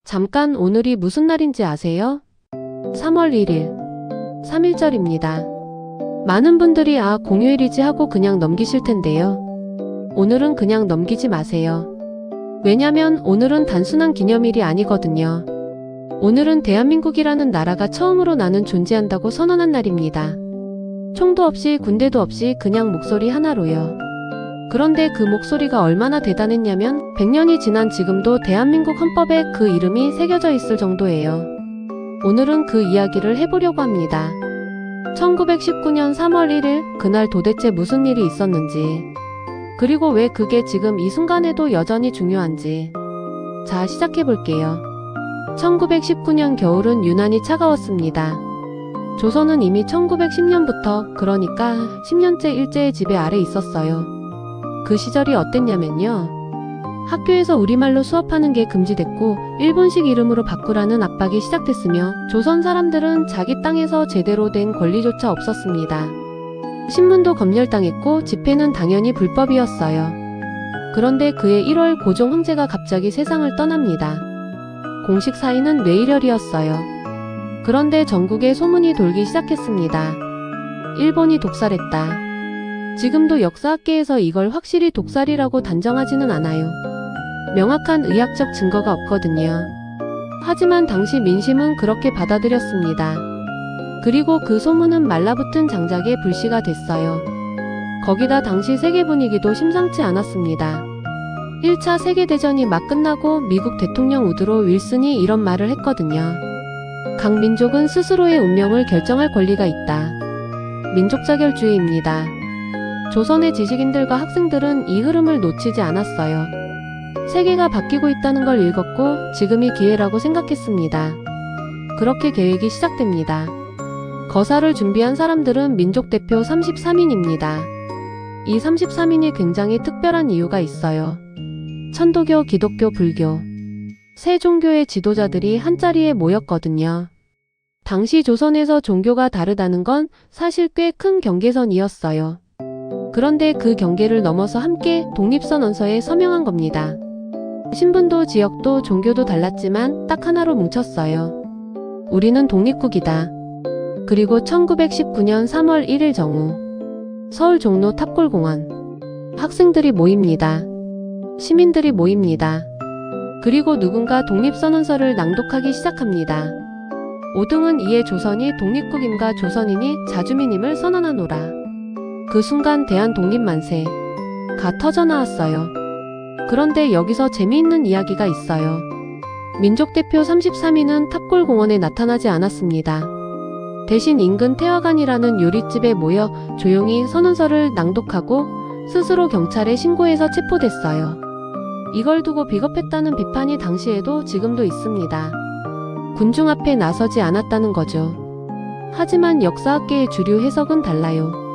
잠깐 오늘이 무슨 날인지 아세요? 3월 1일, 3.1절입니다. 많은 분들이 공휴일이지 하고 그냥 넘기실 텐데요. 오늘은 그냥 넘기지 마세요. 왜냐면 오늘은 단순한 기념일이 아니거든요. 오늘은 대한민국이라는 나라가 처음으로 나는 존재한다고 선언한 날입니다. 총도 없이 군대도 없이 그냥 목소리 하나로요. 그런데 그 목소리가 얼마나 대단했냐면 100년이 지난 지금도 대한민국 헌법에 그 이름이 새겨져 있을 정도예요. 오늘은 그 이야기를 해보려고 합니다. 1919년 3월 1일 그날 도대체 무슨 일이 있었는지, 그리고 왜 그게 지금 이 순간에도 여전히 중요한지. 자, 시작해볼게요. 1919년 겨울은 유난히 차가웠습니다. 조선은 이미 1910년부터, 그러니까 10년째 일제의 지배 아래 있었어요. 그 시절이 어땠냐면요. 학교에서 우리말로 수업하는 게 금지됐고 일본식 이름으로 바꾸라는 압박이 시작됐으며 조선 사람들은 자기 땅에서 제대로 된 권리조차 없었습니다. 신문도 검열당했고 집회는 당연히 불법이었어요. 그런데 그해 1월 고종 황제가 갑자기 세상을 떠납니다. 공식 사인은 뇌일혈이었어요. 그런데 전국에 소문이 돌기 시작했습니다. 일본이 독살했다. 지금도 역사학계에서 이걸 확실히 독살이라고 단정하지는 않아요. 명확한 의학적 증거가 없거든요. 하지만 당시 민심은 그렇게 받아들였습니다. 그리고 그 소문은 말라붙은 장작에 불씨가 됐어요. 거기다 당시 세계 분위기도 심상치 않았습니다. 1차 세계대전이 막 끝나고 미국 대통령 우드로 윌슨이 이런 말을 했거든요. 각 민족은 스스로의 운명을 결정할 권리가 있다. 민족자결주의입니다. 조선의 지식인들과 학생들은 이 흐름을 놓치지 않았어요. 세계가 바뀌고 있다는 걸 읽었고 지금이 기회라고 생각했습니다. 그렇게 계획이 시작됩니다. 거사를 준비한 사람들은 민족대표 33인입니다. 이 33인이 굉장히 특별한 이유가 있어요. 천도교, 기독교, 불교 세 종교의 지도자들이 한자리에 모였거든요. 당시 조선에서 종교가 다르다는 건 사실 꽤 큰 경계선이었어요. 그런데 그 경계를 넘어서 함께 독립선언서에 서명한 겁니다. 신분도 지역도 종교도 달랐지만 딱 하나로 뭉쳤어요. 우리는 독립국이다. 그리고 1919년 3월 1일 정오, 서울 종로 탑골공원. 학생들이 모입니다. 시민들이 모입니다. 그리고 누군가 독립선언서를 낭독하기 시작합니다. 5등은 이에 조선이 독립국임과 조선인이 자주민임을 선언하노라. 그 순간 대한독립만세가 터져나왔어요. 그런데 여기서 재미있는 이야기가 있어요. 민족대표 33인은 탑골공원에 나타나지 않았습니다. 대신 인근 태화관이라는 요릿집에 모여 조용히 선언서를 낭독하고 스스로 경찰에 신고해서 체포됐어요. 이걸 두고 비겁했다는 비판이 당시에도 지금도 있습니다. 군중 앞에 나서지 않았다는 거죠. 하지만 역사학계의 주류 해석은 달라요.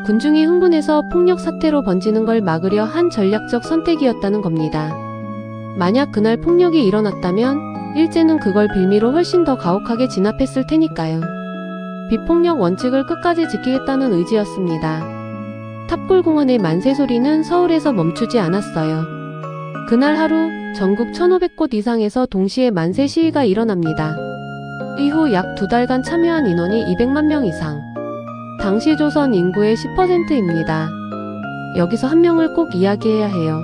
군중이 흥분해서 폭력 사태로 번지는 걸 막으려 한 전략적 선택이었다는 겁니다. 만약 그날 폭력이 일어났다면 일제는 그걸 빌미로 훨씬 더 가혹하게 진압했을 테니까요. 비폭력 원칙을 끝까지 지키겠다는 의지였습니다. 탑골공원의 만세 소리는 서울에서 멈추지 않았어요. 그날 하루 전국 1,500곳 이상에서 동시에 만세 시위가 일어납니다. 이후 약 2달간 참여한 인원이 200만 명 이상. 당시 조선 인구의 10%입니다. 여기서 한 명을 꼭 이야기해야 해요.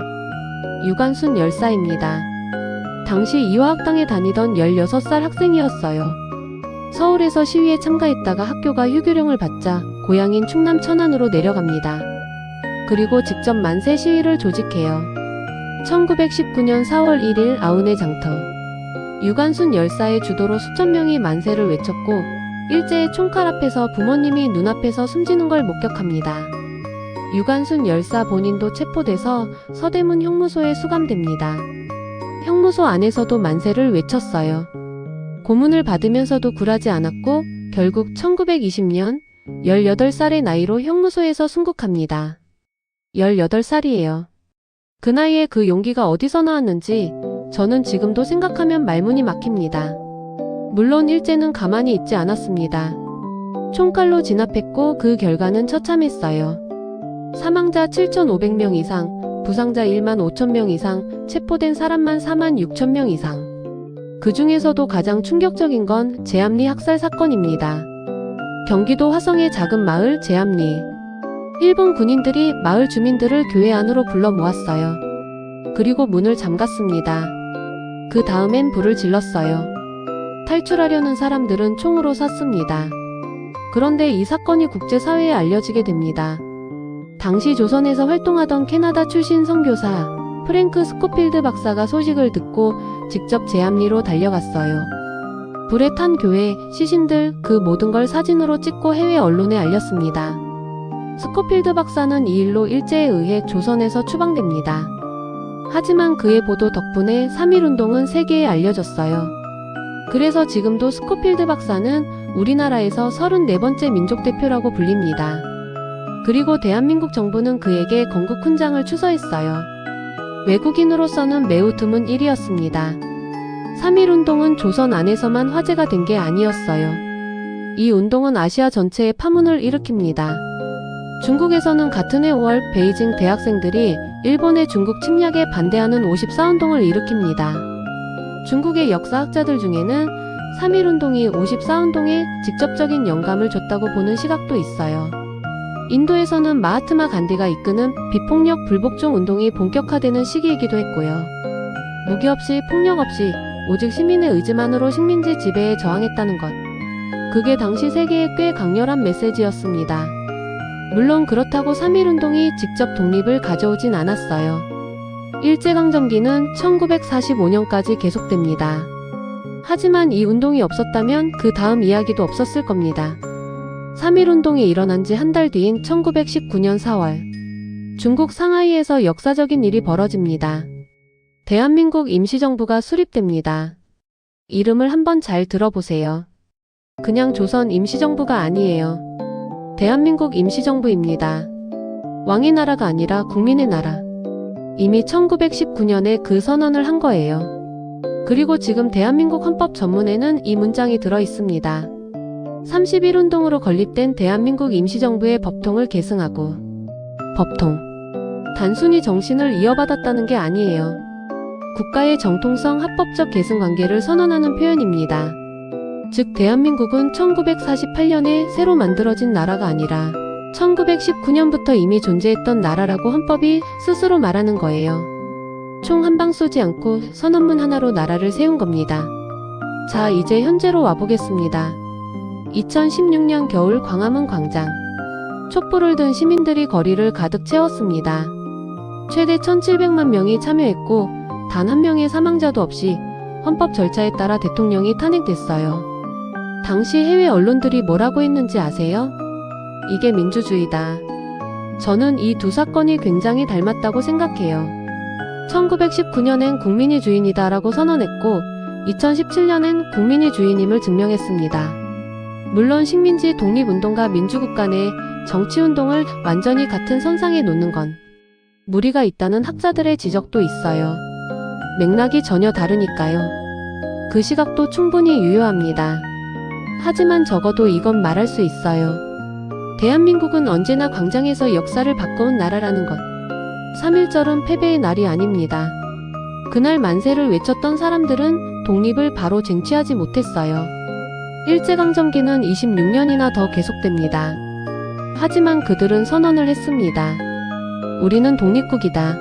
유관순 열사입니다. 당시 이화학당에 다니던 16살 학생이었어요. 서울에서 시위에 참가했다가 학교가 휴교령을 받자 고향인 충남 천안으로 내려갑니다. 그리고 직접 만세 시위를 조직해요. 1919년 4월 1일 아운의 장터. 유관순 열사의 주도로 수천 명이 만세를 외쳤고 일제의 총칼 앞에서 부모님이 눈앞에서 숨지는 걸 목격합니다. 유관순 열사 본인도 체포돼서 서대문 형무소에 수감됩니다. 형무소 안에서도 만세를 외쳤어요. 고문을 받으면서도 굴하지 않았고 결국 1920년 18살의 나이로 형무소에서 순국합니다. 18살이에요. 그 나이에 그 용기가 어디서 나왔는지 저는 지금도 생각하면 말문이 막힙니다. 물론 일제는 가만히 있지 않았습니다. 총칼로 진압했고 그 결과는 처참했어요. 사망자 7,500명 이상, 부상자 1만 5천 명 이상, 체포된 사람만 4만 6천 명 이상. 그 중에서도 가장 충격적인 건 제암리 학살 사건입니다. 경기도 화성의 작은 마을 제암리. 일본 군인들이 마을 주민들을 교회 안으로 불러 모았어요. 그리고 문을 잠갔습니다. 그 다음엔 불을 질렀어요. 탈출하려는 사람들은 총으로 쐈습니다. 그런데 이 사건이 국제사회에 알려지게 됩니다. 당시 조선에서 활동하던 캐나다 출신 선교사 프랭크 스코필드 박사가 소식을 듣고 직접 제암리로 달려갔어요. 불에 탄 교회, 시신들 그 모든 걸 사진으로 찍고 해외 언론에 알렸습니다. 스코필드 박사는 이 일로 일제에 의해 조선에서 추방됩니다. 하지만 그의 보도 덕분에 3.1운동은 세계에 알려졌어요. 그래서 지금도 스코필드 박사는 우리나라에서 34번째 민족 대표라고 불립니다. 그리고 대한민국 정부는 그에게 건국 훈장을 추서했어요. 외국인으로서는 매우 드문 일이었습니다. 3.1운동은 조선 안에서만 화제가 된 게 아니었어요. 이 운동은 아시아 전체에 파문을 일으킵니다. 중국에서는 같은 해 5월 베이징 대학생들이 일본의 중국 침략에 반대하는 54운동을 일으킵니다. 중국의 역사학자들 중에는 3.1운동이 54운동에 직접적인 영감을 줬다고 보는 시각도 있어요. 인도에서는 마하트마 간디가 이끄는 비폭력 불복종 운동이 본격화되는 시기이기도 했고요. 무기 없이 폭력 없이 오직 시민의 의지만으로 식민지 지배에 저항했다는 것. 그게 당시 세계에 꽤 강렬한 메시지였습니다. 물론 그렇다고 3.1운동이 직접 독립을 가져오진 않았어요. 일제강점기는 1945년까지 계속됩니다. 하지만 이 운동이 없었다면 그 다음 이야기도 없었을 겁니다. 3.1운동이 일어난 지 한 달 뒤인 1919년 4월 중국 상하이에서 역사적인 일이 벌어집니다. 대한민국 임시정부가 수립됩니다. 이름을 한번 잘 들어보세요. 그냥 조선 임시정부가 아니에요. 대한민국 임시정부입니다. 왕의 나라가 아니라 국민의 나라. 이미 1919년에 그 선언을 한 거예요. 그리고 지금 대한민국 헌법 전문에는 이 문장이 들어 있습니다. 31운동으로 건립된 대한민국 임시정부의 법통을 계승하고. 법통. 단순히 정신을 이어받았다는 게 아니에요. 국가의 정통성 합법적 계승 관계를 선언하는 표현입니다. 즉 대한민국은 1948년에 새로 만들어진 나라가 아니라 1919년부터 이미 존재했던 나라라고 헌법이 스스로 말하는 거예요. 총 한 방 쏘지 않고 선언문 하나로 나라를 세운 겁니다. 자, 이제 현재로 와보겠습니다. 2016년 겨울 광화문 광장. 촛불을 든 시민들이 거리를 가득 채웠습니다. 최대 1700만 명이 참여했고 단 한 명의 사망자도 없이 헌법 절차에 따라 대통령이 탄핵됐어요. 당시 해외 언론들이 뭐라고 했는지 아세요? 이게 민주주의다. 저는 이 두 사건이 굉장히 닮았다고 생각해요. 1919년엔 국민이 주인이다 라고 선언했고 2017년엔 국민이 주인임을 증명했습니다. 물론 식민지 독립운동과 민주국 간의 정치운동을 완전히 같은 선상에 놓는 건 무리가 있다는 학자들의 지적도 있어요. 맥락이 전혀 다르니까요. 그 시각도 충분히 유효합니다. 하지만 적어도 이건 말할 수 있어요. 대한민국은 언제나 광장에서 역사를 바꿔온 나라라는 것. 3.1절은 패배의 날이 아닙니다. 그날 만세를 외쳤던 사람들은 독립을 바로 쟁취하지 못했어요. 일제강점기는 26년이나 더 계속됩니다. 하지만 그들은 선언을 했습니다. 우리는 독립국이다.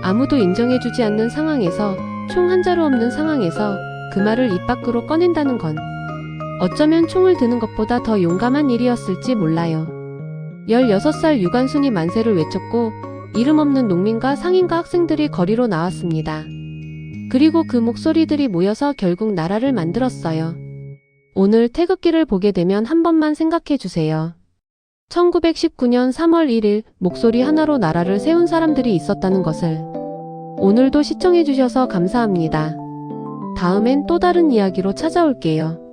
아무도 인정해주지 않는 상황에서, 총 한 자루 없는 상황에서 그 말을 입 밖으로 꺼낸다는 건 어쩌면 총을 드는 것보다 더 용감한 일이었을지 몰라요. 16살 유관순이 만세를 외쳤고 이름 없는 농민과 상인과 학생들이 거리로 나왔습니다. 그리고 그 목소리들이 모여서 결국 나라를 만들었어요. 오늘 태극기를 보게 되면 한 번만 생각해 주세요. 1919년 3월 1일 목소리 하나로 나라를 세운 사람들이 있었다는 것을. 오늘도 시청해 주셔서 감사합니다. 다음엔 또 다른 이야기로 찾아올게요.